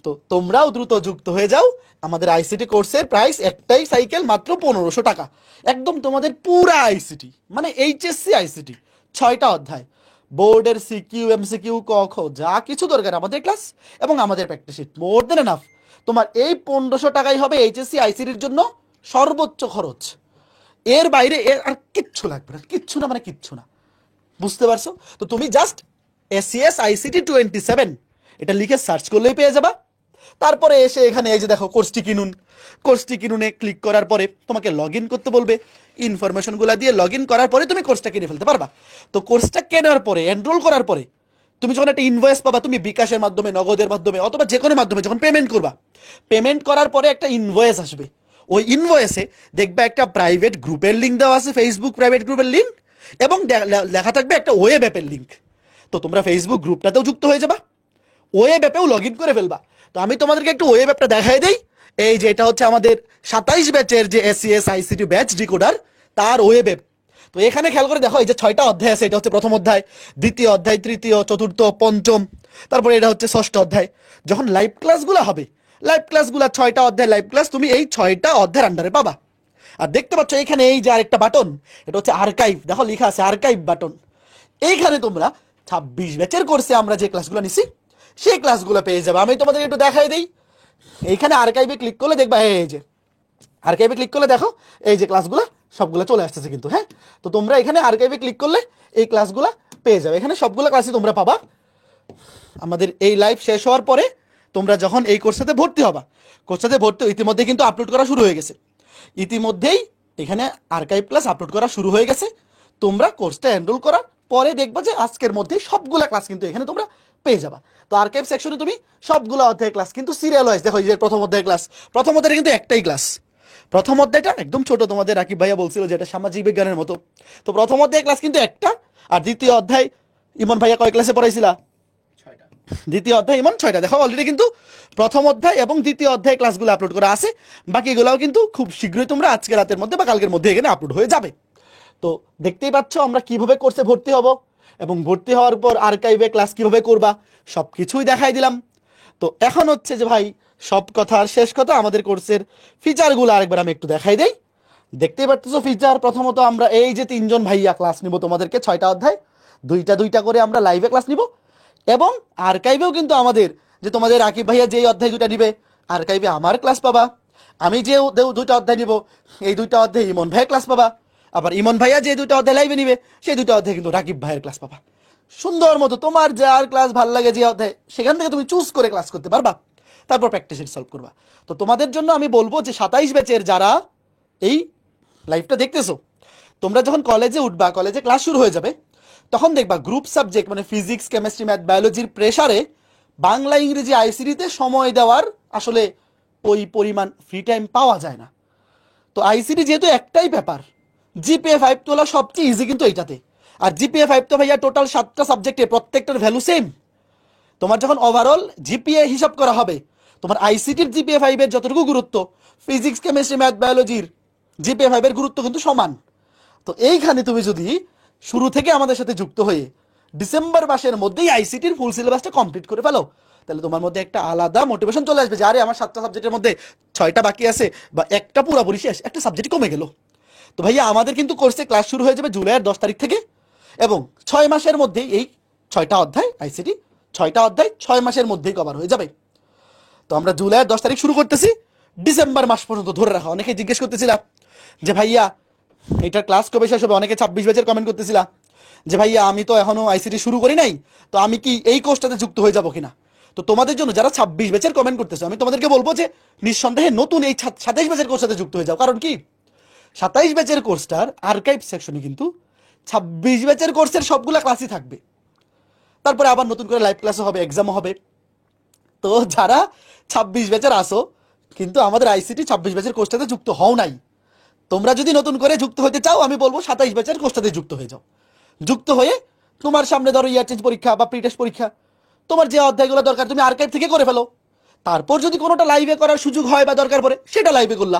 তো তোমরাও দ্রুত যুক্ত হয়ে যাও। আমাদের আইসিটি কোর্সের প্রাইস একটাই সাইকেল মাত্র 1500 টাকা, একদম তোমাদের পুরা আইসিটি মানে এইচএসসি আইসিটি 6টা অধ্যায়, বোর্ডের সিকিউ, এমসিকিউ, ক খ যা কিছু দরকার আমাদের ক্লাস এবং আমাদের প্র্যাকটিস শিট, মোর দেন এনাফ। তোমার এই 1500 টাকাই হবে এইচএসসি আইসিটির জন্য সর্বোচ্চ খরচ। এর বাইরে এর আর কিচ্ছু লাগবে না, কিচ্ছু না মানে কিচ্ছু না, বুঝতে পারছো? তো তুমি জাস্ট SES ICT 27 এটা লিখে সার্চ করলেই পেয়ে যাবা। তারপরে এসে এখানে এই যে দেখো কোর্সটি কিনুন, কোর্সটি কিনুনে ক্লিক করার পরে তোমাকে লগ ইন করতে বলবে। ইনফরমেশনগুলো দিয়ে লগ ইন করার পরে তুমি কোর্সটা কিনে ফেলতে পারবা। তো কোর্সটা কেনার পরে, এনরোল করার পরে তুমি যখন একটা ইনভয়েস পাবা, তুমি বিকাশের মাধ্যমে, নগদের মাধ্যমে অথবা যে কোনো মাধ্যমে যখন পেমেন্ট করবা, পেমেন্ট করার পরে একটা ইনভয়েস আসবে। ওই ইনভয়েসে দেখবা একটা প্রাইভেট গ্রুপের লিঙ্ক দেওয়া আছে, ফেসবুক প্রাইভেট গ্রুপের লিঙ্ক, এবং লেখা থাকবে একটা ওয়েব অ্যাপের লিঙ্ক। তো তোমরা ফেসবুক গ্রুপটাতেও যুক্ত হয়ে যাবা, ওয়েব অ্যাপেও লগ ইন করে ফেলবা। তো আমি তোমাদেরকে একটু ওয়েব অ্যাপটা দেখাই দেই। এই যে এটা হচ্ছে আমাদের 27 ব্যাচের যে SES ICT ব্যাচ ডিকোডার, তার ওয়েব অ্যাপ। তো এখানে খেয়াল করে দেখো, এই যে 6টা অধ্যায় আছে, এটা হচ্ছে প্রথম অধ্যায়, দ্বিতীয় অধ্যায়, তৃতীয়, চতুর্থ, পঞ্চম, তারপরে এটা হচ্ছে ষষ্ঠ অধ্যায়। যখন লাইভ ক্লাসগুলো হবে, লাইভ ক্লাসগুলো 6টা অধ্যায় লাইভ ক্লাস তুমি এই 6টা অধ্যায়ের আন্ডারে পাবা। আর দেখতে পাচ্ছ এখানে এই যে আরেকটা বাটন, এটা হচ্ছে আর্কাইভ, দেখো লেখা আছে আর্কাইভ বাটন। এইখানে তোমরা 26 ব্যাচের কোর্সে আমরা যে ক্লাসগুলো নিছি সেই ক্লাসগুলো পেয়ে যাবে। আমি তোমাদের একটু দেখাই দিই। এইখানে আর্কাইভে ক্লিক করলে দেখবা, এই যে আর্কাইভে ক্লিক করলে দেখো এই যে ক্লাসগুলো সবগুলো চলে আসতেছে কিন্তু। হ্যাঁ, তো তোমরা এখানে আর্কাইভে ক্লিক করলে এই ক্লাসগুলো পেয়ে যাবে। এখানে সবগুলো ক্লাসই তোমরা পাবা। আমাদের এই লাইভ শেষ হওয়ার পরে তোমরা যখন এই কোর্সটাতে ভর্তি হবা, কোর্সটাতে ভর্তি ইতিমধ্যে কিন্তু আপলোড করা শুরু হয়ে গেছে। ইতিমধ্যেই এখানে আর্কাইভ ক্লাস আপলোড করা শুরু হয়ে গেছে। তোমরা কোর্সটা এনরোল করার পরে দেখবা যে আজকের মধ্যে সবগুলা ক্লাস কিন্তু এখানে তোমরা পেয়ে যাবা। তো আর্কাইভ সেকশনে তুমি সবগুলো অধ্যায় ক্লাস কিন্তু সিরিয়াল ওয়াইজ দেখো। এই যে প্রথম অধ্যায় ক্লাস, প্রথম অধ্যায়ে কিন্তু একটাই ক্লাস। প্রথম অধ্যায়টা একদম ছোট, তোমাদের রাকিব ভাইয়া বলছিল যে এটা সামাজিক বিজ্ঞানের মতো। তো প্রথম অধ্যায় ক্লাস কিন্তু একটা, আর দ্বিতীয় অধ্যায় ইমন ভাইয়া কয় ক্লাসে পড়াইছিলা? দ্বিতীয় অধ্যায় ইমন 6টা। দেখো অলরেডি কিন্তু প্রথম অধ্যায় এবং দ্বিতীয় অধ্যায় ক্লাসগুলো আপলোড করা আছে। বাকিগুলোও কিন্তু খুব শীঘ্রই তোমরা আজকে রাতের মধ্যে বা কালকের মধ্যে এখানে আপলোড হয়ে যাবে। তো দেখতেই পাচ্ছ আমরা কিভাবে কোর্সে ভর্তি হব এবং ভর্তি হওয়ার পর আর্কাইভে ক্লাস কিভাবে করবা সব কিছুই দেখাই দিলাম। তো এখন হচ্ছে যে ভাই সব কথার শেষ কথা, আমাদের কোর্সের ফিচারগুলো আরেকবার আমি একটু দেখাই দেই। দেখতেই পাচ্ছ ফিচার, প্রথমত আমরা এই যে 3জন ভাইয়া ক্লাস নিব তোমাদেরকে 6টা অধ্যায়, দুইটা করে আমরা লাইভে ক্লাস নিব। এবং আর্কাইভেও কিন্তু আমাদের যে তোমাদের রাকিব ভাইয়া যেই অধ্যায় দুটা নিবে আর্কাইভে আমার ক্লাস পাবা। আমি যে দুইটা অধ্যায় নিব এই দুইটা অধ্যায় ইমন ভাইয়ের ক্লাস পাবা। আবার ইমন ভাইয়া যে দুইটা অধ্যায় লাইভে নিবে সেই দুইটা অধ্যায় কিন্তু রাকিব ভাইয়ের ক্লাস পাবা। সুন্দর মতো তোমার যার ক্লাস ভালো লাগে যে অধ্যায় সেখান থেকে তুমি চুজ করে ক্লাস করতে পারবা, তারপর প্র্যাকটিস শিট সলভ করবা। তো তোমাদের জন্য আমি বলবো যে 27 ব্যাচের যারা এই লাইভটা দেখতেছো, তোমরা যখন কলেজে উঠবা, কলেজে ক্লাস শুরু হয়ে যাবে, তখন দেখবা গ্রুপ সাবজেক্ট মানে ফিজিক্স, কেমিস্ট্রি, ম্যাথ, বায়োলজির প্রেসারে বাংলা, ইংরেজি, আইসিটিতে সময় দেওয়ার আসলে ওই পরিমাণ ফ্রি টাইম পাওয়া যায় না। তো আইসিটি যেহেতু একটাই ব্যাপার, জিপিএ 5 তোলা সবচেয়ে ইজি কিন্তু এইটাতে। আর জিপিএ 5 তো ভাইয়া টোটাল 7টা সাবজেক্টে প্রত্যেকটার ভ্যালু সেম। তোমার যখন ওভারঅল জিপিএ হিসাব করা হবে, তোমার আইসিটির জিপিএ 5 এর যতটুকু গুরুত্ব ফিজিক্স, কেমিস্ট্রি, ম্যাথ, বায়োলজির জিপিএ 5 এর গুরুত্ব কিন্তু সমান। তো এইখানে তুমি যদি শুরু থেকে আমাদের সাথে যুক্ত হয়ে ডিসেম্বর মাসের মধ্যেই আইসিটির ফুল সিলেবাসটা কমপ্লিট করে ফেলো, তাহলে তোমার মধ্যে একটা আলাদা মোটিভেশন চলে আসবে যে আরে আমার 7টা সাবজেক্টের মধ্যে 6টা বাকি আছে বা একটা পুরোপুরি শেষ, একটা সাবজেক্ট কমে গেল। তো ভাইয়া আমাদের কিন্তু কোর্সে ক্লাস শুরু হয়ে যাবে জুলাইয়ের 10 তারিখ থেকে, এবং 6 মাসের মধ্যেই এই 6টা অধ্যায় আইসিটি 6টা অধ্যায় 6 মাসের মধ্যেই কভার হয়ে যাবে। তো আমরা জুলাইয়ের 10 তারিখ শুরু করতেছি, ডিসেম্বর মাস পর্যন্ত ধরে রাখা। অনেকে জিজ্ঞেস করতেছিলাম যে ভাইয়া এটার ক্লাস কবে শেষ হবে, অনেকে 26 ব্যাচের কমেন্ট করতেছিলাম যে ভাইয়া আমি তো এখনো আইসিটি শুরু করি নাই, তো আমি কি এই কোর্সটাতে যুক্ত হয়ে যাবো কিনা। তো তোমাদের জন্য যারা 26 ব্যাচের কমেন্ট করতেছো, আমি তোমাদেরকে বলবো যে নিঃসন্দেহে নতুন এই 27 ব্যাচের কোর্সটাতে যুক্ত হয়ে যাও। কারণ কি 27 ব্যাচের কোর্সটার আর্কাইভ সেকশনে কিন্তু 26 ব্যাচের কোর্সের সবগুলা ক্লাসই থাকবে। তারপরে আবার নতুন করে লাইভ ক্লাসও হবে, এক্সামও হবে। তো যারা 26 ব্যাচের আসো কিন্তু আমাদের আইসিটি 26 ব্যাচের কোর্সটাতে যুক্ত হও নাই, তোমরা যদি নতুন করে যুক্ত হতে চাও আমি বলবো 27 ব্যাচের কোর্সটাতে যুক্ত হয়ে যাও। যুক্ত হয়ে তোমার সামনে ধরো ইয়ার চেঞ্জ পরীক্ষা বা প্রি টেস্ট পরীক্ষা, তোমার যে অধ্যায়গুলো দরকার তুমি আর্কাইভ থেকে করে ফেলো। তারপর যদি কোনোটা লাইভে করার সুযোগ হয় বা দরকার পড়ে সেটা লাইভে করলা।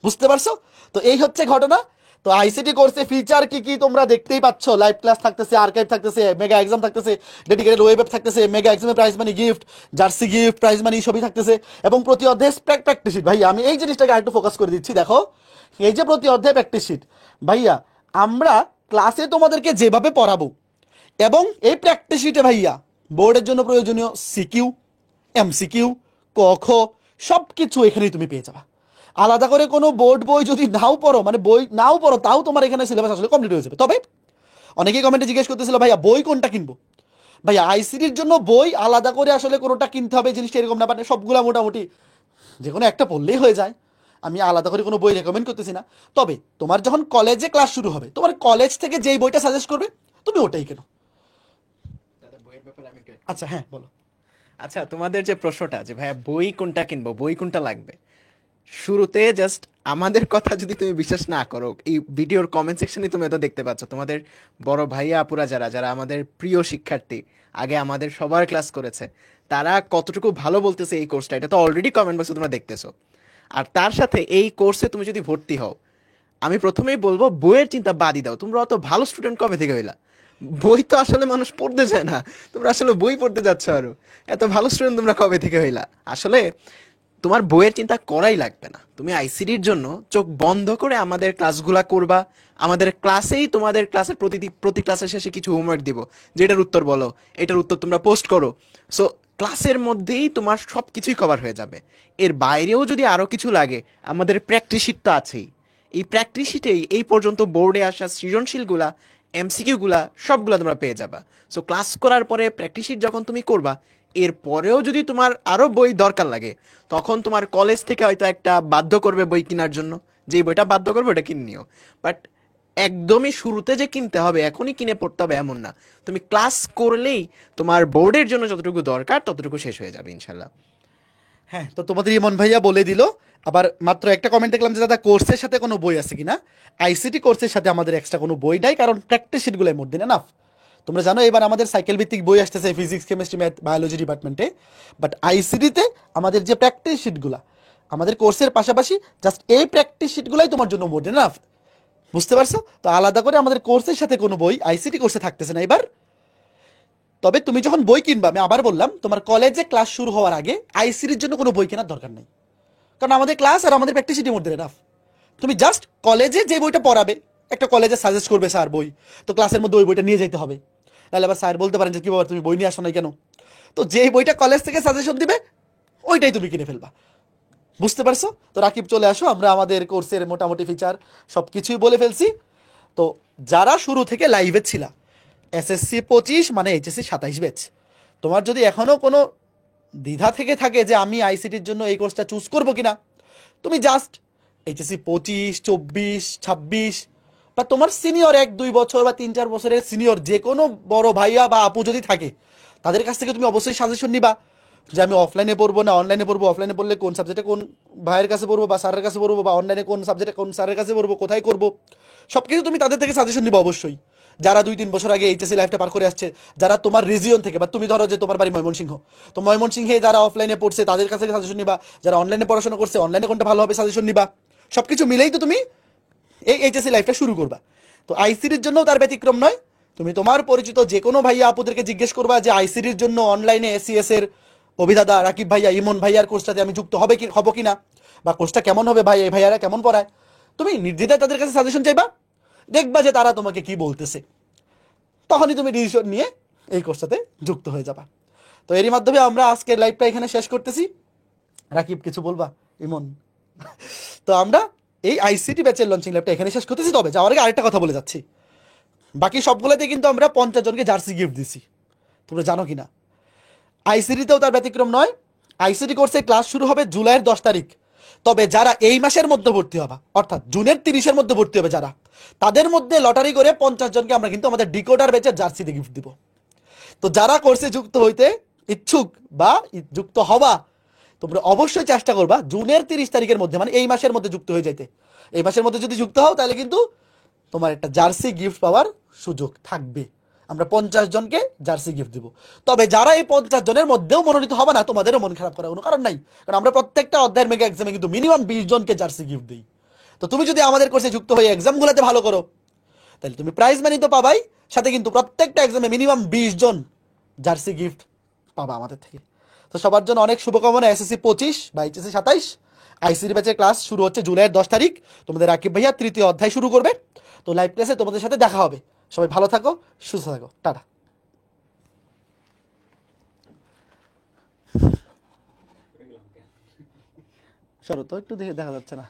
বুঝতে পারছো? তো এই হচ্ছে ঘটনা। তো আইসিটি কোর্সে ফিচার কি কি তোমরা দেখতেই পাচ্ছ, লাইভ ক্লাস থাকতেছে, আর্কাইভ থাকতেছে, মেগা এক্সাম থাকতেছে, ডেডিকেটেড ওয়েব থাকতেছে, মেগা এক্সামে prize money gift, jersey gift, prize money সবই থাকতেছে, এবং প্রতি অধ্যায়ে প্র্যাকটিস শিট। ভাইয়া আমি এই জিনিসটাকে আরেকটু ফোকাস করে দিচ্ছি, দেখো এই যে প্রতি অধ্যায়ে প্র্যাকটিস শিট, ভাইয়া আমরা ক্লাসে তোমাদেরকে যেভাবে পড়াবো এবং এই প্র্যাকটিস শিটে ভাইয়া বোর্ডের জন্য প্রয়োজনীয় সিকিউ, এমসিকিউ, ক খ সব কিছু এখানেই তুমি পেয়ে যাবা। আলাদা করে কোনো বোর্ড বই যদি নাও পড়ো, মানে বই নাও পড়ো, তাও তোমার এখানে সিলেবাস আসলে কমপ্লিট হয়ে যাবে। তবে অনেকেই কমেন্টে জিজ্ঞেস করতেছিল ভাইয়া বই কোনটা কিনবো। ভাইয়া আইসিটির জন্য বই আলাদা করে আসলে কোনোটা কিনতে হবে জিনিসটা এরকম না, মানে সবগুলা মোটামুটি যে কোনো একটা পড়লেই হয়ে যায়। আমি আলাদা করে কোনো বই রেকমেন্ড করতেছি না। তবে তোমার যখন কলেজে ক্লাস শুরু হবে, তোমার কলেজ থেকে যেই বইটা সাজেস্ট করবে তুমি ওটাই কেনো। আচ্ছা হ্যাঁ বলো। আচ্ছা, তোমাদের যে প্রশ্নটা যে ভাইয়া বই কোনটা কিনবো, বই কোনটা লাগবে, শুরুতে জাস্ট আমাদের কথা যদি তুমি বিশ্বাস না করো, এই ভিডিওর কমেন্ট সেকশনে তুমি তো দেখতে পাচ্ছ তোমাদের বড় ভাইয়া আপুরা যারা যারা আমাদের প্রিয় শিক্ষার্থী, আগে আমাদের সবার ক্লাস করেছে, তারা কতটুকু ভালো বলতেছে এই কোর্সটা, এটা তো অলরেডি কমেন্ট বক্সে তোমরা দেখতেছো। আর তার সাথে এই কোর্সে তুমি যদি ভর্তি হও, আমি প্রথমেই বলবো বইয়ের চিন্তা বাদই দাও। তোমরা অত ভালো স্টুডেন্ট কবে থেকে হইলা? বই তো আসলে মানুষ পড়তে চায় না, তোমরা আসলে বই পড়তে যাচ্ছ আরো। এত ভালো স্টুডেন্ট তোমরা কবে থেকে হইলা? আসলে তোমার বইয়ের চিন্তা করাই লাগবে না। তুমি আইসিডির জন্য চোখ বন্ধ করে আমাদের ক্লাসগুলা করবা। আমাদের ক্লাসেই তোমাদের ক্লাসের প্রতি ক্লাসের শেষে কিছু হোমওয়ার্ক দিব, যেটার উত্তর বলো, এটার উত্তর তোমরা পোস্ট করো। সো ক্লাসের মধ্যেই তোমার সব কিছুই কভার হয়ে যাবে। এর বাইরেও যদি আরো কিছু লাগে, আমাদের প্র্যাকটিস শিট তো আছেই। এই প্র্যাকটিস শিটেই এই পর্যন্ত বোর্ডে আসা সৃজনশীলগুলা, এমসিকিউগুলা সবগুলা তোমরা পেয়ে যাবা। সো ক্লাস করার পরে প্র্যাকটিস শিট যখন তুমি করবা, এরপরেও যদি তোমার আরো বই দরকার লাগে, তখন তোমার কলেজ থেকে হয়তো একটা বাধ্য করবে বই কেনার জন্য, যেই বইটা বাধ্য করবে ওটা কিনে নিও। বাট একদমই শুরুতে যে কিনতে হবে, এখনই কিনে পড়তে হবে এমন না। তুমি ক্লাস করলেই তোমার বোর্ডের জন্য যতটুকু দরকার ততটুকু শেষ হয়ে যাবে ইনশাল্লাহ। হ্যাঁ, তো তোমাদের ইমন ভাইয়া বলে দিল। আবার মাত্র একটা কমেন্ট দেখলাম যে দাদা কোর্সের সাথে কোনো বই আছে কিনা। আইসিটি কোর্সের সাথে আমাদের এক্সট্রা কোনো বই নাই, কারণ প্র্যাকটিস শিটগুলোর মধ্যে না। তোমরা জানো এবার আমাদের সাইকেল ভিত্তিক বই আসতেছে ফিজিক্স, কেমিস্ট্রি, ম্যাথ, বায়োলজি ডিপার্টমেন্টে। বাট আইসিটিতে আমাদের যে প্র্যাকটিস শিটগুলা আমাদের কোর্সের পাশাপাশি জাস্ট এই প্র্যাকটিস শিটগুলাই তোমার জন্য মোডে না। বুঝতে পারছো? তো আলাদা করে আমাদের কোর্সের সাথে কোনো বই আইসিটি কোর্সে থাকতেছে না এবার। তবে তুমি যখন বই কিনবা, আমি আবার বললাম, তোমার কলেজে ক্লাস শুরু হওয়ার আগে আইসিটির জন্য কোনো বই কেনার দরকার নেই, কারণ আমাদের ক্লাস আর আমাদের প্র্যাকটিস শিটের মধ্যে এনাফ। তুমি জাস্ট কলেজে যে বইটা পড়াবে, একটা কলেজে সাজেস্ট করবে স্যার বই, তো ক্লাসের মধ্যে ওই বইটা নিয়ে যেতে হবে। তাহলে আবার স্যার বলতে পারেন যে কি বাবা তুমি বই নিয়ে আসো নাই কেন। তো যেই বইটা কলেজ থেকে সাজেশন দিবে ওইটাই তুমি কিনে ফেলবা। বুঝতে পারছো? তো রাকিব চলে আসো, আমরা আমাদের কোর্সের মোটামুটি ফিচার সব কিছুই বলে ফেলছি। তো যারা শুরু থেকে লাইভে ছিলা, এসএসসি 25 মানে এইচএসসি 27 ব্যাচ, তোমার যদি এখনো কোনো দ্বিধা থেকে থাকে যে আমি আইসিটির জন্য এই কোর্সটা চুজ করবো কিনা, তুমি জাস্ট এইচএসসি 25, 24, 26 বা তোমার সিনিয়র 1-2 বছর বা 3-4 বছরের সিনিয়র যে কোনো বড় ভাইয়া বা আপু যদি থাকে, তাদের কাছ থেকে তুমি অবশ্যই সাজেশন নিবা যে আমি অফলাইনে পড়বো না অনলাইনে পড়বো, অফলাইনে পড়লে কোন সাবজেক্টে কোন ভাইয়ের কাছে পড়বো বা স্যারের কাছে পড়বো, বা অনলাইনে কোন সাবজেক্টে কোন স্যারের কাছে পড়বো, কোথায় করবো, সব কিছু তুমি তাদের থেকে সাজেশন নিবা অবশ্যই। যারা 2-3 বছর আগে এইচএসসি লাইফটা পার করে আসছে, যারা তোমার রিজিয়ন থেকে, বা তুমি ধরো যে তোমার বাড়ি ময়মনসিংহ, তো ময়মনসিংহে যারা অফলাইনে পড়ছে তাদের কাছে সাজেশন নিবা, যারা অনলাইনে পড়াশোনা করছে অনলাইনে কোনটা ভালো হবে সাজেশন নিবা। সবকিছু মিলেই তো তুমি এই এইচএসসি লাইফটা শুরু করবা। তো আইসিডির জন্য তার ব্যতিক্রম নয়। তুমি তোমার পরিচিত যে কোনো ভাইয়া আপুদেরকে জিজ্ঞেস করবা যে আইসিডির জন্য অনলাইনে এসিএস এর অভিদাদা রাকিব ভাইয়া, ইমন ভাইয়ার কোর্সটাতে আমি যুক্ত হবে কি হব কিনা, বা কোর্সটা কেমন হবে ভাই, এই ভাইয়ারা কেমন পড়ায়, তুমি নির্দ্বিধায় তাদের কাছে সাজেশন চাইবা, দেখবা যে তারা তোমাকে কি বলতেছে, তখনই তুমি ডিসিশন নিয়ে এই কোর্সটাতে যুক্ত হয়ে যাবা। তো এরই মাধ্যমে আমরা আজকের লাইভটা এখানে শেষ করতেছি। রাকিব কিছু বলবা? ইমন? তো আমরা এই আইসিটি ব্যাচের লঞ্চিং ল্যাবটা এখানে শেষ করতেছি। তবে যাওয়ার আগে আরেকটা কথা বলে যাচ্ছি, বাকি সবগুলোতে কিন্তু আমরা 50 জনকে জার্সি গিফট দিছি, তোমরা জানো কিনা? আইসিটিতেও তার ব্যতিক্রম নয়। আইসিটি কোর্সে ক্লাস শুরু হবে জুলাইয়ের 10 তারিখ। তবে যারা এই মাসের মধ্যে ভর্তি হবে, অর্থাৎ জুনের 30-এর মধ্যে ভর্তি হবে যারা, তাদের মধ্যে লটারি করে 50 জনকে আমরা কিন্তু আমাদের ডিকোডার ব্যাচের জার্সিতে গিফট দিব। তো যারা কোর্সে যুক্ত হইতে ইচ্ছুক বা যুক্ত হবা, তোমরা অবশ্যই চেষ্টা করবা জুনের 30 তারিখের মধ্যে, মানে এই মাসের মধ্যে যুক্ত হয়ে যেতে। এই মাসের মধ্যে যদি যুক্ত হও তাহলে কিন্তু তোমার একটা জার্সি গিফট পাওয়ার সুযোগ থাকবে। আমরা 50 জনকে জার্সি গিফট দিব। তবে যারা এই 50 জনের মধ্যেও মনোনীত হবে না, তোমাদেরও মন খারাপ করার কোনো কারণ নাই, কারণ আমরা প্রত্যেকটা অধ্যায়ের মেগা এক্সামে কিন্তু মিনিমাম 20 জনকে জার্সি গিফট দিই। তো তুমি যদি আমাদের কোর্সে যুক্ত হয়ে এক্সামগুলোতে ভালো করো, তাহলে তুমি প্রাইজ মানি তো পাবাই, সাথে কিন্তু প্রত্যেকটা এক্সামে মিনিমাম 20 জন জার্সি গিফট পাবা আমাদের থেকে। তো সবার জন্য অনেক শুভকামনা। এসএসসি 25 বা এইচএসসি 27 আইসিডি ব্যাচের ক্লাস শুরু হচ্ছে জুলাইয়ের 10 তারিখ। তোমাদের রাকিব ভাইয়া 3য় অধ্যায় শুরু করবে। তো লাইভ ক্লাসে তোমাদের সাথে দেখা হবে। সবাই ভালো থাকো, সুস্থ থাকো, টাটা। সরো তো একটু, দেখে দেখা যাচ্ছে না।